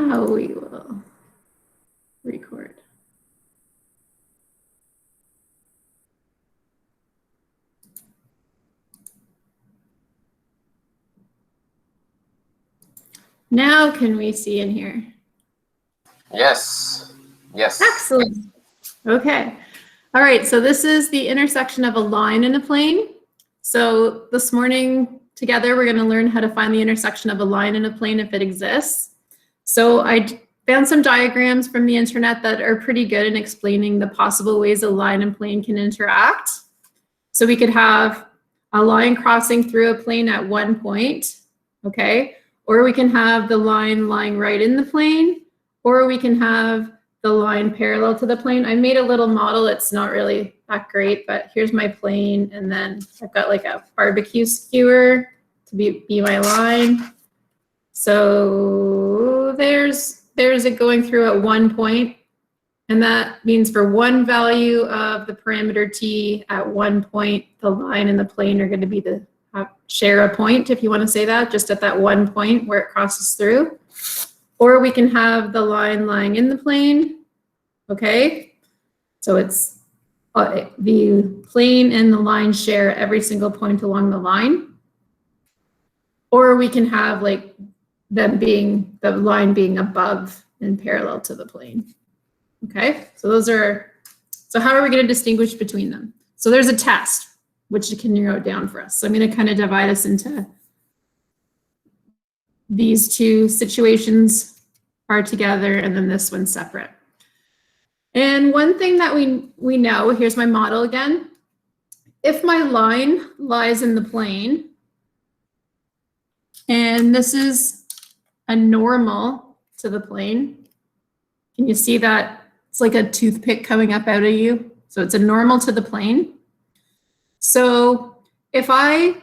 now we will record. Now can we see in here? Yes. Yes. Excellent. Okay. All right. So this is the intersection of a line and a plane. So this morning together, we're going to learn how to find the intersection of a line and a plane if it exists. So I found some diagrams from the internet that are pretty good in explaining the possible ways a line and plane can interact. So we could have a line crossing through a plane at one point, okay? Or we can have the line lying right in the plane, or we can have the line parallel to the plane. I made a little model. It's not really that great, but here's my plane. And then I've got like a barbecue skewer to be my line. So there's it going through at one point. And that means for one value of the parameter t at one point, the line and the plane are going to be the share a point, if you want to say that, just at that one point where it crosses through. Or we can have the line lying in the plane, okay? So it's the plane and the line share every single point along the line. Or we can have like them being, the line being above and parallel to the plane. Okay, so so how are we going to distinguish between them? So there's a test, which you can narrow it down for us. So I'm going to kind of divide us into these two situations are together and then this one's separate. And one thing that we know, here's my model again. If my line lies in the plane, and this is a normal to the plane, can you see that? It's like a toothpick coming up out of you. So it's a normal to the plane. So if I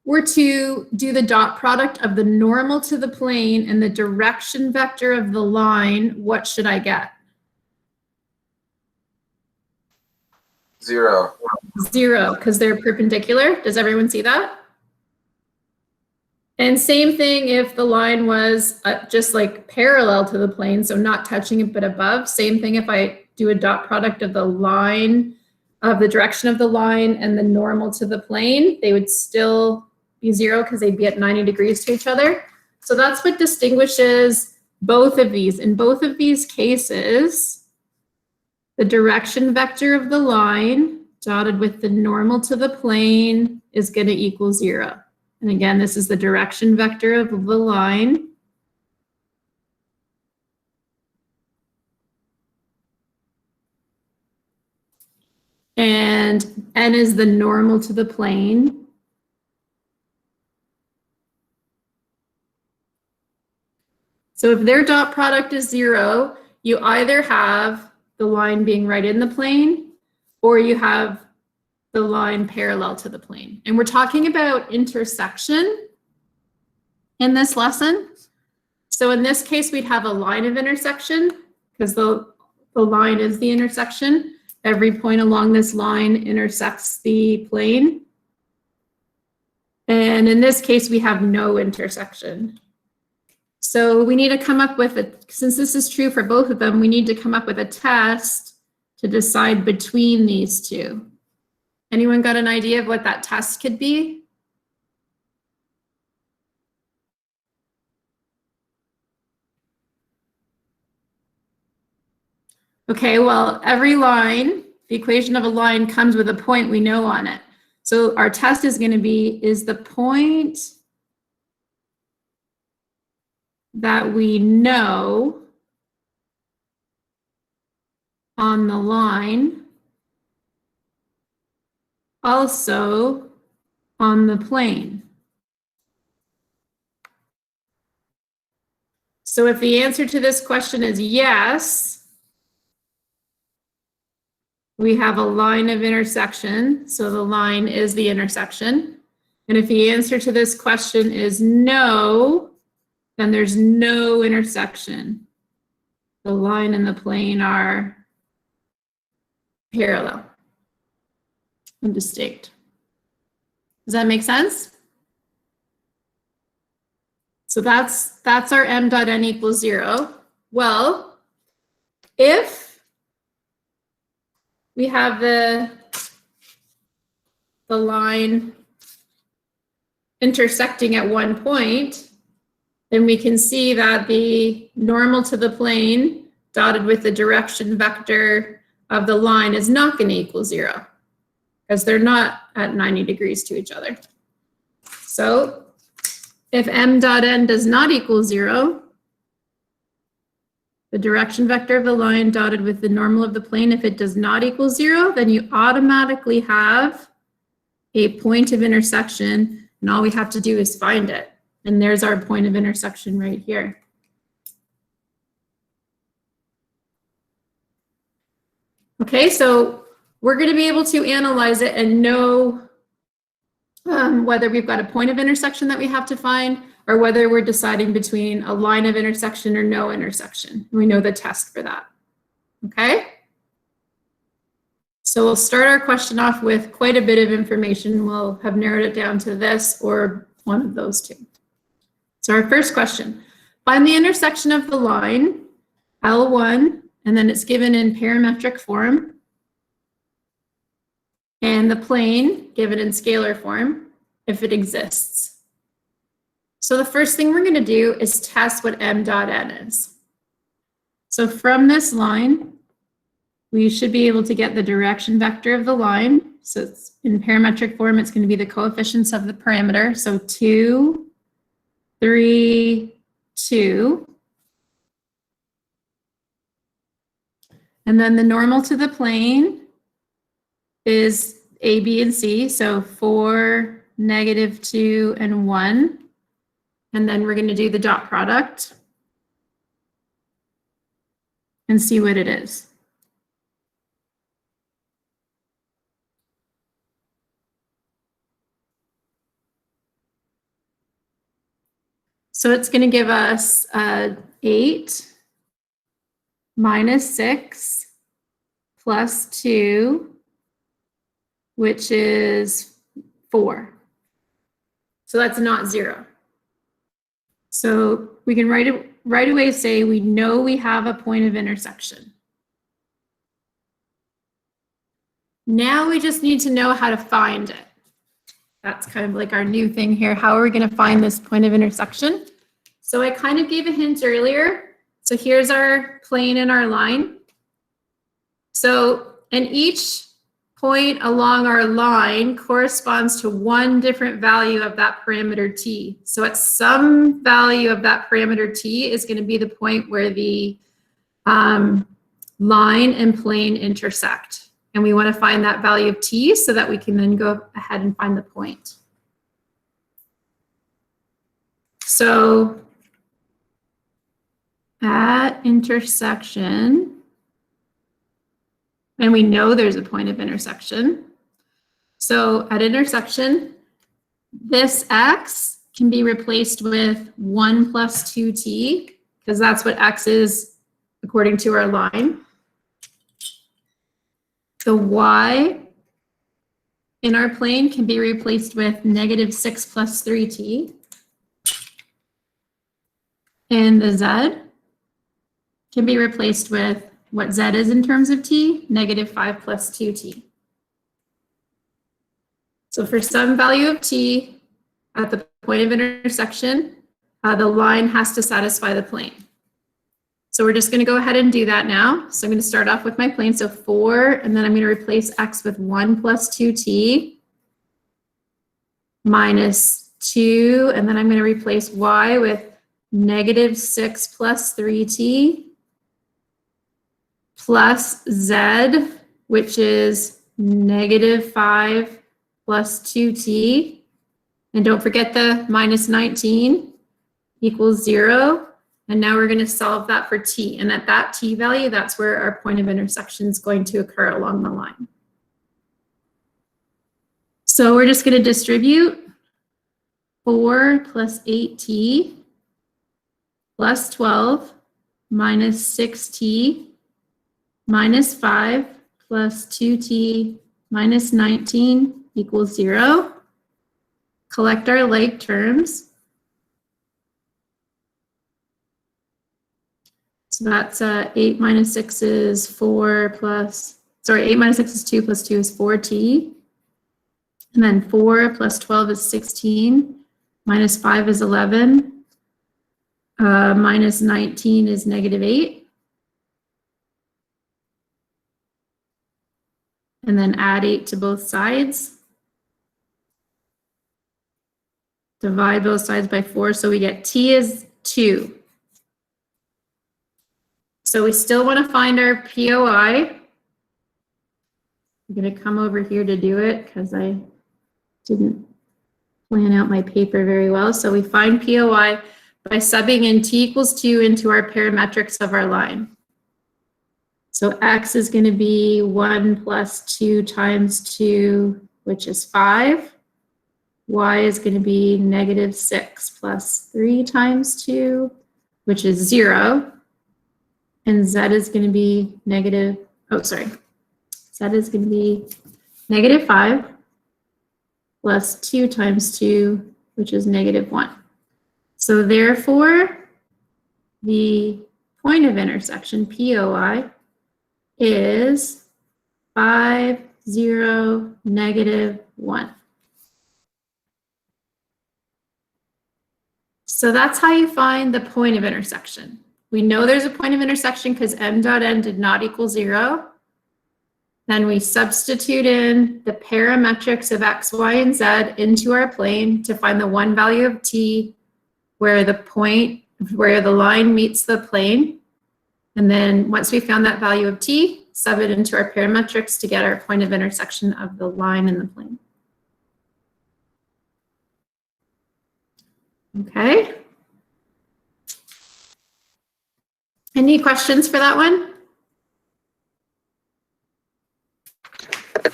were to do the dot product of the normal to the plane and the direction vector of the line, what should I get? 0. 0, because they're perpendicular. Does everyone see that? And same thing if the line was just like parallel to the plane, so not touching it but above. Same thing if I do a dot product of the line, of the direction of the line and the normal to the plane, they would still be 0 because they'd be at 90 degrees to each other. So that's what distinguishes both of these. In both of these cases, the direction vector of the line dotted with the normal to the plane is going to equal 0. And again, this is the direction vector of the line. And n is the normal to the plane. So if their dot product is 0, you either have the line being right in the plane or you have the line parallel to the plane. And we're talking about intersection in this lesson. So in this case, we'd have a line of intersection because the line is the intersection. Every point along this line intersects the plane. And in this case, we have no intersection. So we need to come up with since this is true for both of them, we need to come up with a test to decide between these two. Anyone got an idea of what that test could be? Okay, well, every line, the equation of a line comes with a point we know on it. So our test is going to be, is the point that we know on the line also on the plane? So if the answer to this question is yes, we have a line of intersection, so the line is the intersection. And if the answer to this question is no, then there's no intersection. The line and the plane are parallel and distinct. Does that make sense? So that's our m dot n equals 0. Well, if we have the line intersecting at one point, then we can see that the normal to the plane dotted with the direction vector of the line is not going to equal 0 because they're not at 90 degrees to each other. So if m dot n does not equal 0, the direction vector of the line dotted with the normal of the plane, if it does not equal 0, then you automatically have a point of intersection, and all we have to do is find it. And there's our point of intersection right here. Okay, so we're going to be able to analyze it and know whether we've got a point of intersection that we have to find, or whether we're deciding between a line of intersection or no intersection. We know the test for that. Okay? So we'll start our question off with quite a bit of information. We'll have narrowed it down to this or one of those two. So our first question, find the intersection of the line, L1, and then it's given in parametric form, and the plane given in scalar form, if it exists. So the first thing we're going to do is test what m dot n is. So from this line, we should be able to get the direction vector of the line. So it's in parametric form, it's going to be the coefficients of the parameter. So 2, 3, 2. And then the normal to the plane is A, B, and C. So 4, -2, and 1. And then we're going to do the dot product and see what it is. So it's going to give us 8 minus 6 plus 2, which is 4. So that's not 0. So we can right away say we know we have a point of intersection. Now we just need to know how to find it. That's kind of like our new thing here. How are we going to find this point of intersection? So I kind of gave a hint earlier. So here's our plane and our line. So, and each point along our line corresponds to one different value of that parameter t. So at some value of that parameter t is going to be the point where the line and plane intersect. And we want to find that value of t so that we can then go ahead and find the point. So at intersection, and we know there's a point of intersection. So at intersection, this x can be replaced with 1 plus 2t, because that's what x is according to our line. The y in our plane can be replaced with -6 plus 3t. And the z can be replaced with what z is in terms of t, -5 plus 2t. So for some value of t at the point of intersection, the line has to satisfy the plane. So we're just going to go ahead and do that now. So I'm going to start off with my plane. So 4, and then I'm going to replace x with 1 plus 2t minus 2, and then I'm going to replace y with -6 plus 3t plus z, which is -5 plus 2t. And don't forget the minus 19 equals 0. And now we're going to solve that for t. And at that t value, that's where our point of intersection is going to occur along the line. So we're just going to distribute 4 plus 8t plus 12 minus 6t minus 5 plus 2t minus 19 equals 0. Collect our like terms. So that's 8 minus 6 is 4 plus, sorry, 8 minus 6 is 2 plus 2 is 4t. And then 4 plus 12 is 16. Minus 5 is 11. Minus 19 is negative 8. And then add 8 to both sides. Divide both sides by 4, so we get t is 2. So we still want to find our POI. I'm going to come over here to do it because I didn't plan out my paper very well. So we find POI by subbing in t equals 2 into our parametrics of our line. So x is going to be 1 plus 2 times 2, which is 5. Y is going to be negative 6 plus 3 times 2, which is 0. And z is going to be negative, z is going to be negative 5 plus 2 times 2, which is negative 1. So therefore, the point of intersection, POI, is 5, 0, negative 1. So that's how you find the point of intersection. We know there's a point of intersection because m dot n did not equal 0. Then we substitute in the parametrics of x, y, and z into our plane to find the one value of t where the line meets the plane. And then once we found that value of t, sub it into our parametrics to get our point of intersection of the line and the plane. Okay. Any questions for that one?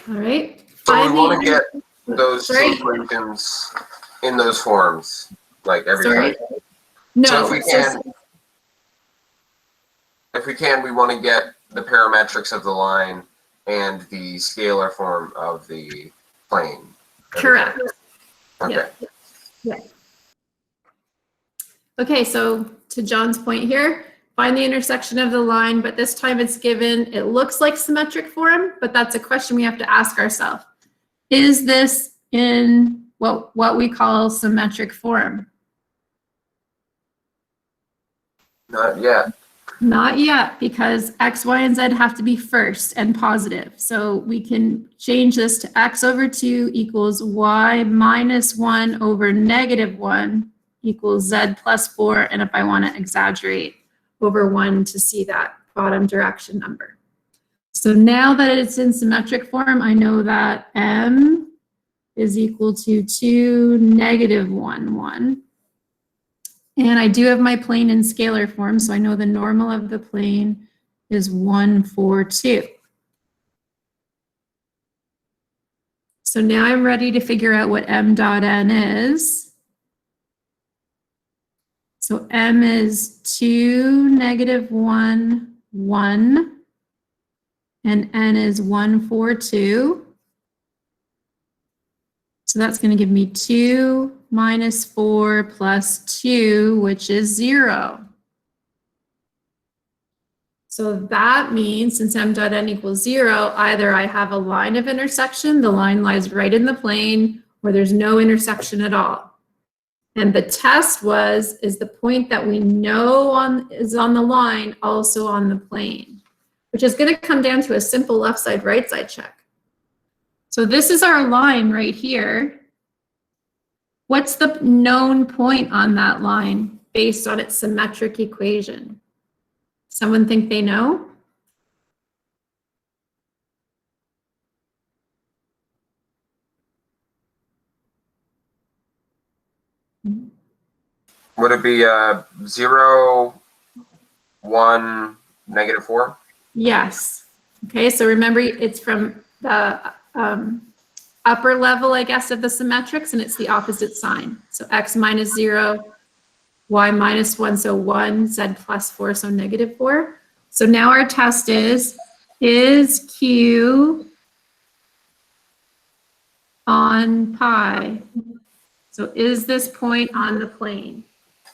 All right. So we want to get those two equations in those forms, like every time. No. So if we can, we want to get the parametrics of the line and the scalar form of the plane. Correct. Okay. Yeah. Okay, so to John's point here, find the intersection of the line, but this time it's given, it looks like symmetric form, but that's a question we have to ask ourselves. Is this in what we call symmetric form? Not yet. Not yet, because x, y, and z have to be first and positive. So we can change this to x over 2 equals y minus 1 over negative 1 equals z plus 4. And if I want to exaggerate, over 1 to see that bottom direction number. So now that it's in symmetric form, I know that m is equal to 2, negative 1, 1. And I do have my plane in scalar form, so I know the normal of the plane is 1, 4, 2. So now I'm ready to figure out what m dot n is. So m is 2, negative 1, 1, and n is 1, 4, 2. So that's going to give me 2 minus 4 plus 2, which is 0. So that means since m dot n equals 0, either I have a line of intersection, the line lies right in the plane, or there's no intersection at all. And the test was, is the point that we know is on the line also on the plane, which is going to come down to a simple left side, right side check. So this is our line right here. What's the known point on that line based on its symmetric equation? Someone think they know? Would it be 0, 1, negative 4? Yes. Okay, so remember it's from the upper level, I guess, of the symmetrics, and it's the opposite sign. So x minus 0, y minus 1, so 1, z plus 4, so negative 4. So now our test is Q on pi? So is this point on the plane?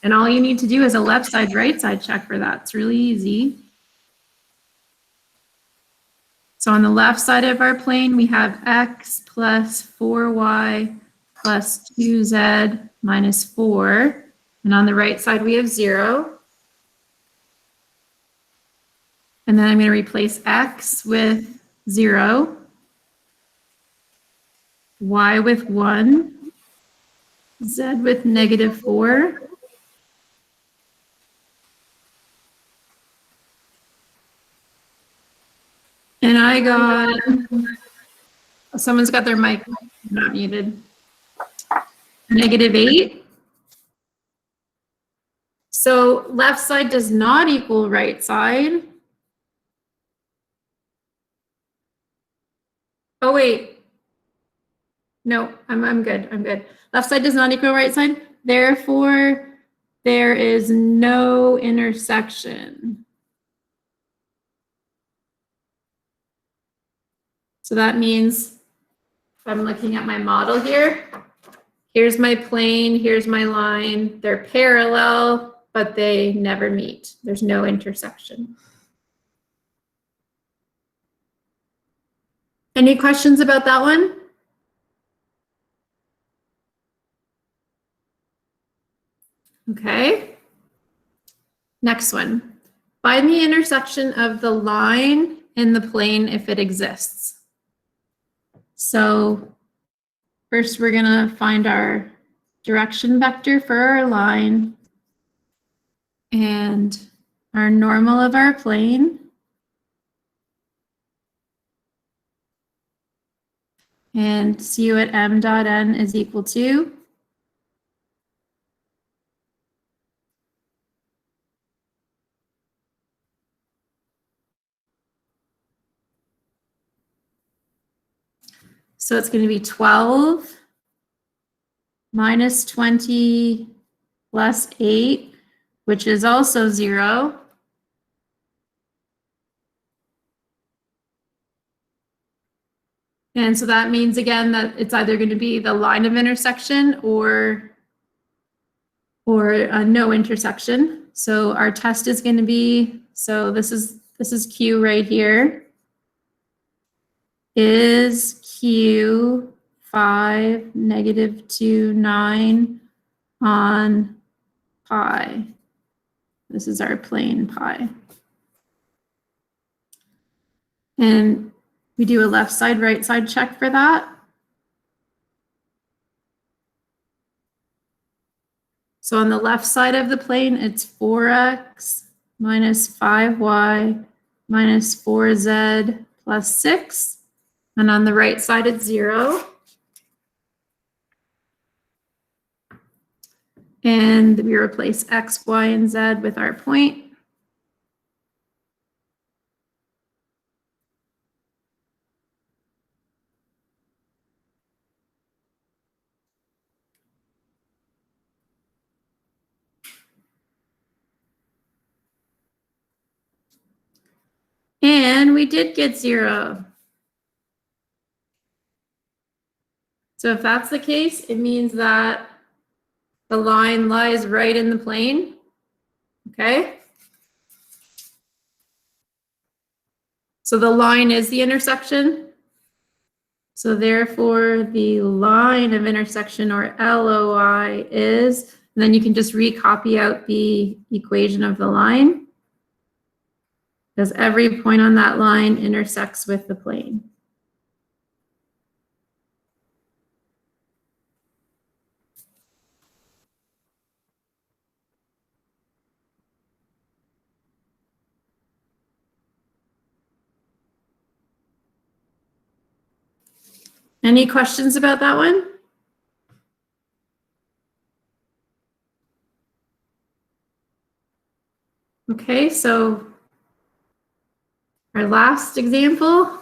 And all you need to do is a left side, right side check for that. It's really easy. So on the left side of our plane, we have x plus 4y plus 2z minus 4. And on the right side, we have 0. And then I'm going to replace x with 0, y with 1, z with negative 4. And I got, someone's got their mic not muted. Negative 8. So left side does not equal right side. Oh, wait. No, I'm good. I'm good. Left side does not equal right side. Therefore, there is no intersection. So that means if I'm looking at my model here, here's my plane, here's my line. They're parallel, but they never meet. There's no intersection. Any questions about that one? Okay. Next one. Find the intersection of the line and the plane if it exists. So first we're gonna find our direction vector for our line and our normal of our plane. And cu at m dot n is equal to so it's going to be 12 minus 20 plus 8, which is also 0. And so that means, again, that it's either going to be the line of intersection or no intersection. So our test is going to be, so this is Q right here. Is Q 5 negative 2 9 on pi? This is our plane pi. And we do a left side, right side check for that. So on the left side of the plane, it's 4x minus 5y minus 4z plus 6. And on the right side, it's 0. And we replace x, y, and z with our point. And we did get 0. So if that's the case, it means that the line lies right in the plane, okay? So the line is the intersection. So therefore, the line of intersection, or LOI, is, and then you can just recopy out the equation of the line, because every point on that line intersects with the plane. Any questions about that one? Okay, so our last example,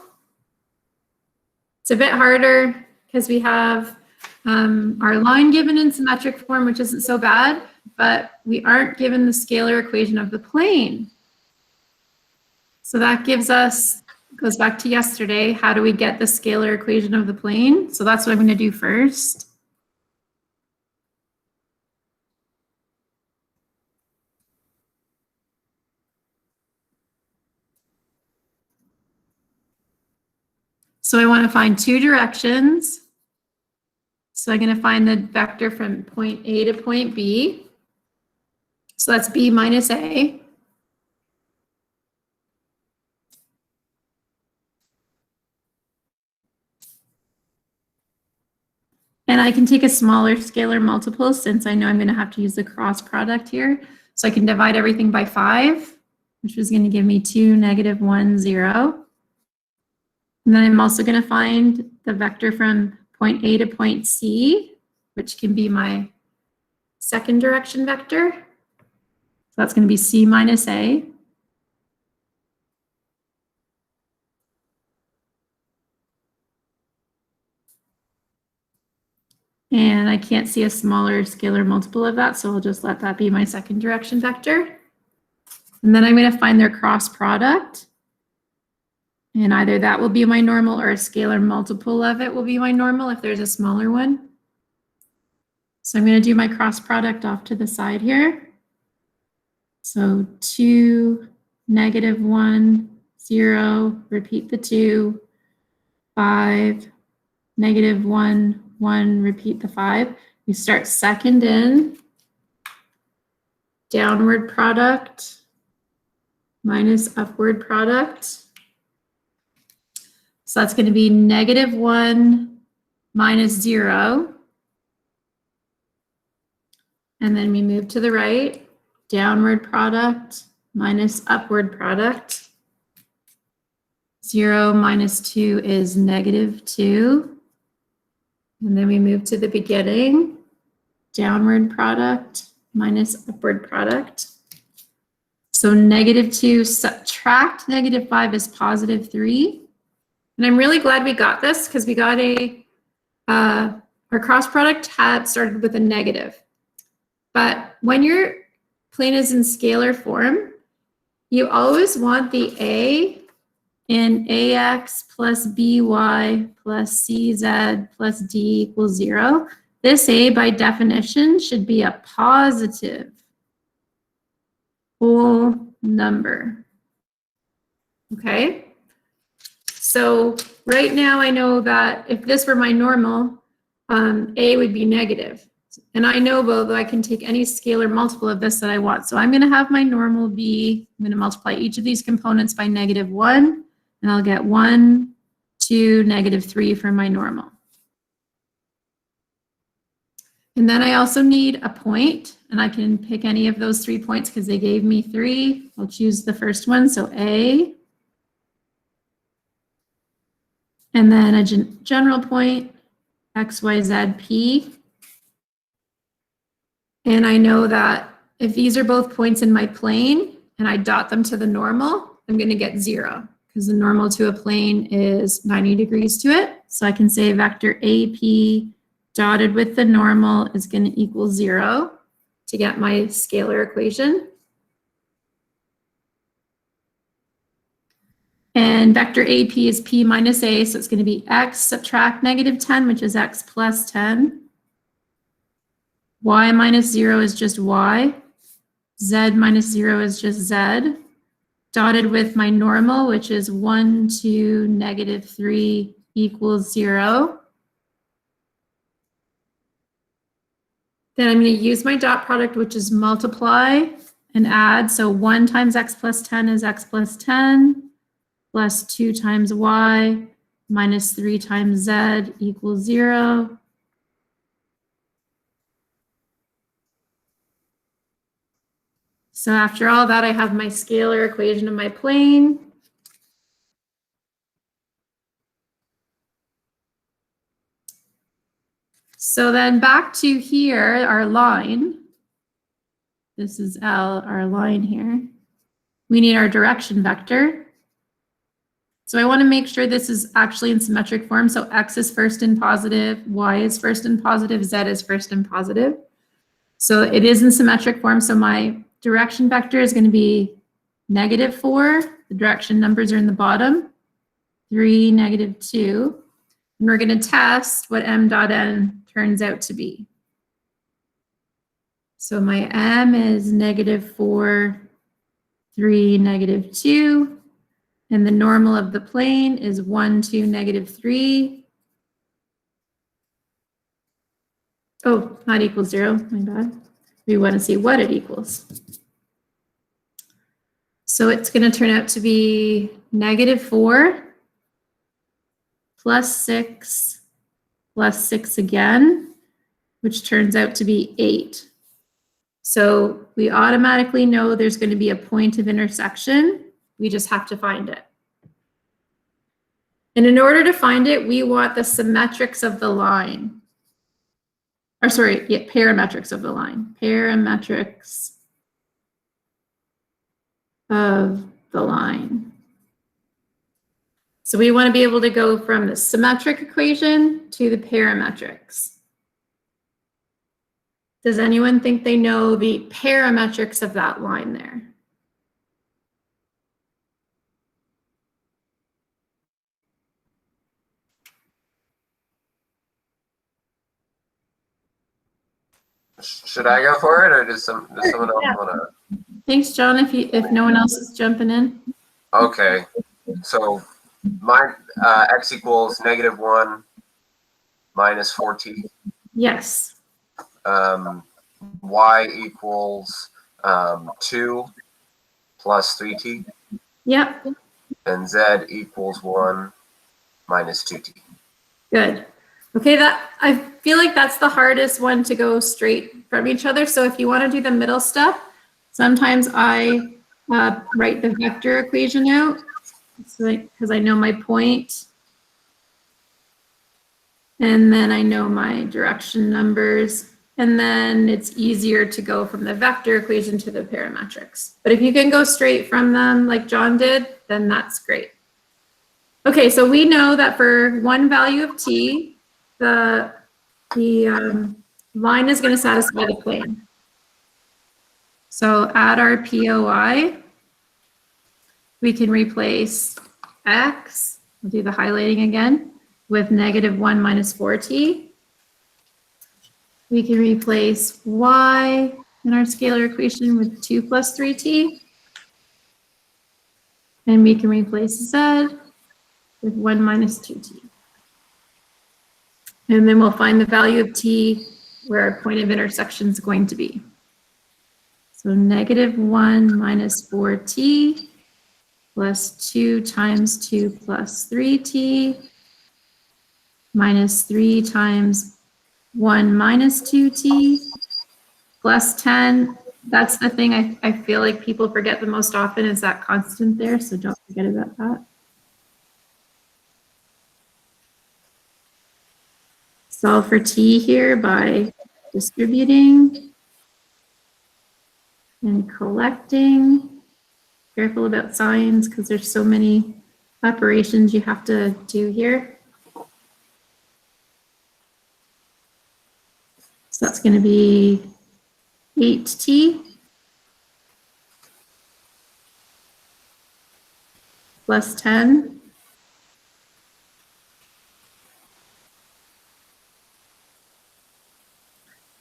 it's a bit harder because we have our line given in symmetric form, which isn't so bad, but we aren't given the scalar equation of the plane. So that gives us, goes back to yesterday, how do we get the scalar equation of the plane? So that's what I'm going to do first. So I want to find two directions. So I'm going to find the vector from point A to point B. So that's B minus A. And I can take a smaller scalar multiple since I know I'm going to have to use the cross product here. So I can divide everything by 5, which is going to give me 2, negative 1, 0. And then I'm also going to find the vector from point A to point C, which can be my second direction vector. So that's going to be C minus A. And I can't see a smaller scalar multiple of that, so I'll just let that be my second direction vector. And then I'm going to find their cross product. And either that will be my normal or a scalar multiple of it will be my normal if there's a smaller one. So I'm going to do my cross product off to the side here. So 2, negative 1, 0, repeat the 2, 5, negative 1, 1, repeat the 5. We start second in, downward product minus upward product. So that's going to be negative 1 minus 0. And then we move to the right, downward product minus upward product. 0 minus 2 is negative 2. And then we move to the beginning, downward product minus upward product. So negative 2 subtract negative 5 is positive 3. And I'm really glad we got this because we got our cross product had started with a negative. But when your plane is in scalar form, you always want the A in AX plus BY plus CZ plus D equals 0. This A by definition should be a positive whole number. Okay? So right now I know that if this were my normal, A would be negative. And I know though I can take any scalar multiple of this that I want. So I'm going to have my normal be, I'm going to multiply each of these components by negative 1, and I'll get 1, 2, negative 3 for my normal. And then I also need a point, and I can pick any of those 3 points because they gave me 3. I'll choose the first one, so A. And then a general point, X, Y, Z, P. And I know that if these are both points in my plane and I dot them to the normal, I'm going to get 0 because the normal to a plane is 90 degrees to it. So I can say vector AP dotted with the normal is going to equal 0 to get my scalar equation. And vector AP is P minus A, so it's going to be X subtract negative 10, which is X plus 10. Y minus 0 is just Y. Z minus 0 is just Z. Dotted with my normal, which is 1, 2, negative 3 equals 0. Then I'm going to use my dot product, which is multiply and add. So 1 times X plus 10 is X plus 10. Plus 2 times Y minus 3 times Z equals 0. So after all that, I have my scalar equation of my plane. So then back to here, our line. This is L, our line here. We need our direction vector. So I want to make sure this is actually in symmetric form. So X is first in positive, Y is first in positive, Z is first in positive. So it is in symmetric form. So my direction vector is going to be negative 4. The direction numbers are in the bottom. 3, negative 2. And we're going to test what M dot N turns out to be. So my M is negative 4, 3, negative 2. And the normal of the plane is 1, 2, -3. Oh, not equals 0, my bad. We want to see what it equals. So it's going to turn out to be -4 plus 6 plus 6 again, which turns out to be 8. So we automatically know there's going to be a point of intersection. We just have to find it. And in order to find it, we want the symmetrics of the line. Or sorry, yeah, parametrics of the line. Parametrics of the line. So we want to be able to go from the symmetric equation to the parametrics. Does anyone think they know the parametrics of that line there? Should I go for it, or does someone else want to? Thanks, John. If no one else is jumping in. Okay, so my x equals -1 minus 4t. Yes. Y equals 2 plus 3t. Yep. And z equals 1 minus 2t. Good. Okay, that I feel like that's the hardest one to go straight from each other. So if you want to do the middle step, sometimes I write the vector equation out, because I know my point, and then I know my direction numbers, and then it's easier to go from the vector equation to the parametrics. But if you can go straight from them like John did, then that's great. Okay, so we know that for one value of t, the line is going to satisfy the plane. So at our POI, we can replace x, I'll do the highlighting again, with -1 minus 4t. We can replace y in our scalar equation with 2 plus 3t. And we can replace z with 1 minus 2t. And then we'll find the value of t where our point of intersection is going to be. So -1 minus 4t plus 2 times 2 plus 3t minus 3 times 1 minus 2t plus 10. That's the thing I feel like people forget the most often, is that constant there, so don't forget about that. Solve for t here by distributing and collecting. Careful about signs because there's so many operations you have to do here. So that's going to be 8t plus 10.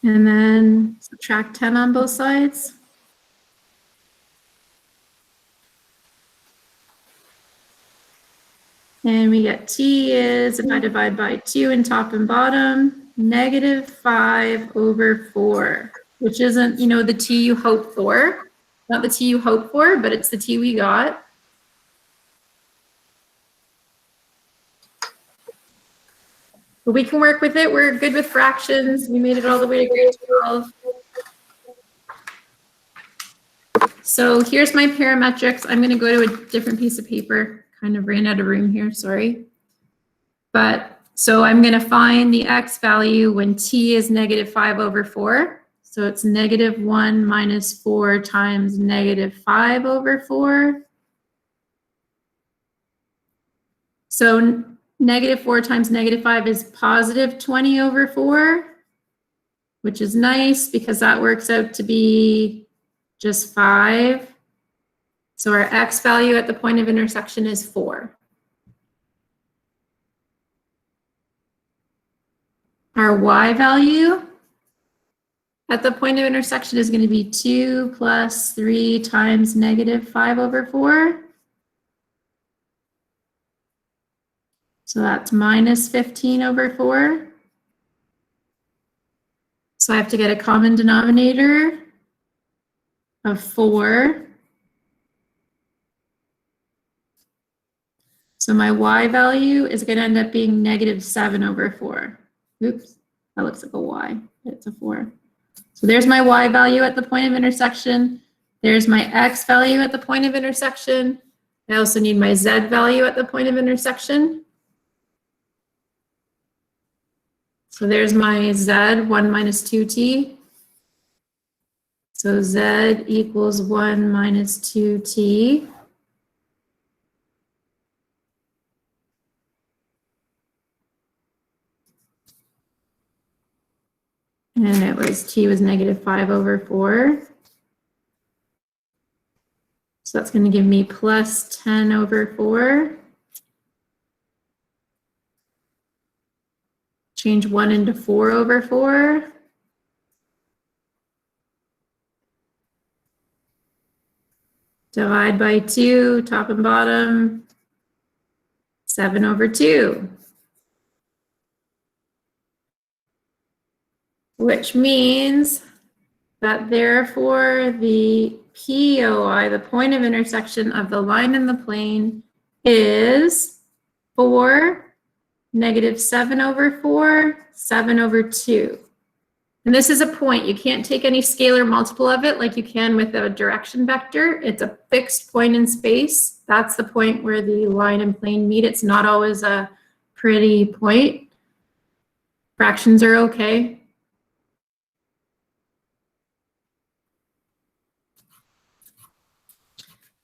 And then subtract 10 on both sides. And we get t is, if I divide by 2 in top and bottom, -5/4, which isn't, you know, the t you hope for. Not the t you hope for, but it's the t we got. But we can work with it. We're good with fractions. We made it all the way to grade 12. So here's my parametrics. I'm going to go to a different piece of paper. Kind of ran out of room here, sorry. But so I'm going to find the x value when t is -5/4. So it's -1 minus 4 times -5/4. So -4 times -5 is +20/4, which is nice because that works out to be just 5. So our x value at the point of intersection is 4. Our y value at the point of intersection is going to be 2 plus 3 times -5/4. So that's minus 15 over 4. So I have to get a common denominator of 4. So my y value is going to end up being negative 7 over 4. Oops, that looks like a y, but it's a 4. So there's my y value at the point of intersection. There's my x value at the point of intersection. I also need my z value at the point of intersection. So there's my z, 1 minus 2t. So z equals 1 minus 2t. And it was t was negative 5 over 4. So that's going to give me plus 10 over 4. Change 1 into 4 over 4. Divide by 2, top and bottom. 7 over 2. Which means that therefore the POI, the point of intersection of the line and the plane, is 4, negative 7 over 4, 7 over 2. And this is a point. You can't take any scalar multiple of it like you can with a direction vector. It's a fixed point in space. That's the point where the line and plane meet. It's not always a pretty point. Fractions are okay.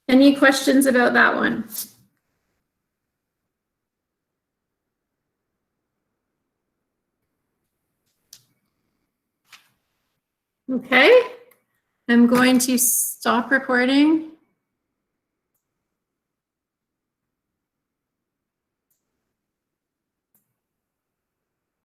Any questions about that one? Okay, I'm going to stop recording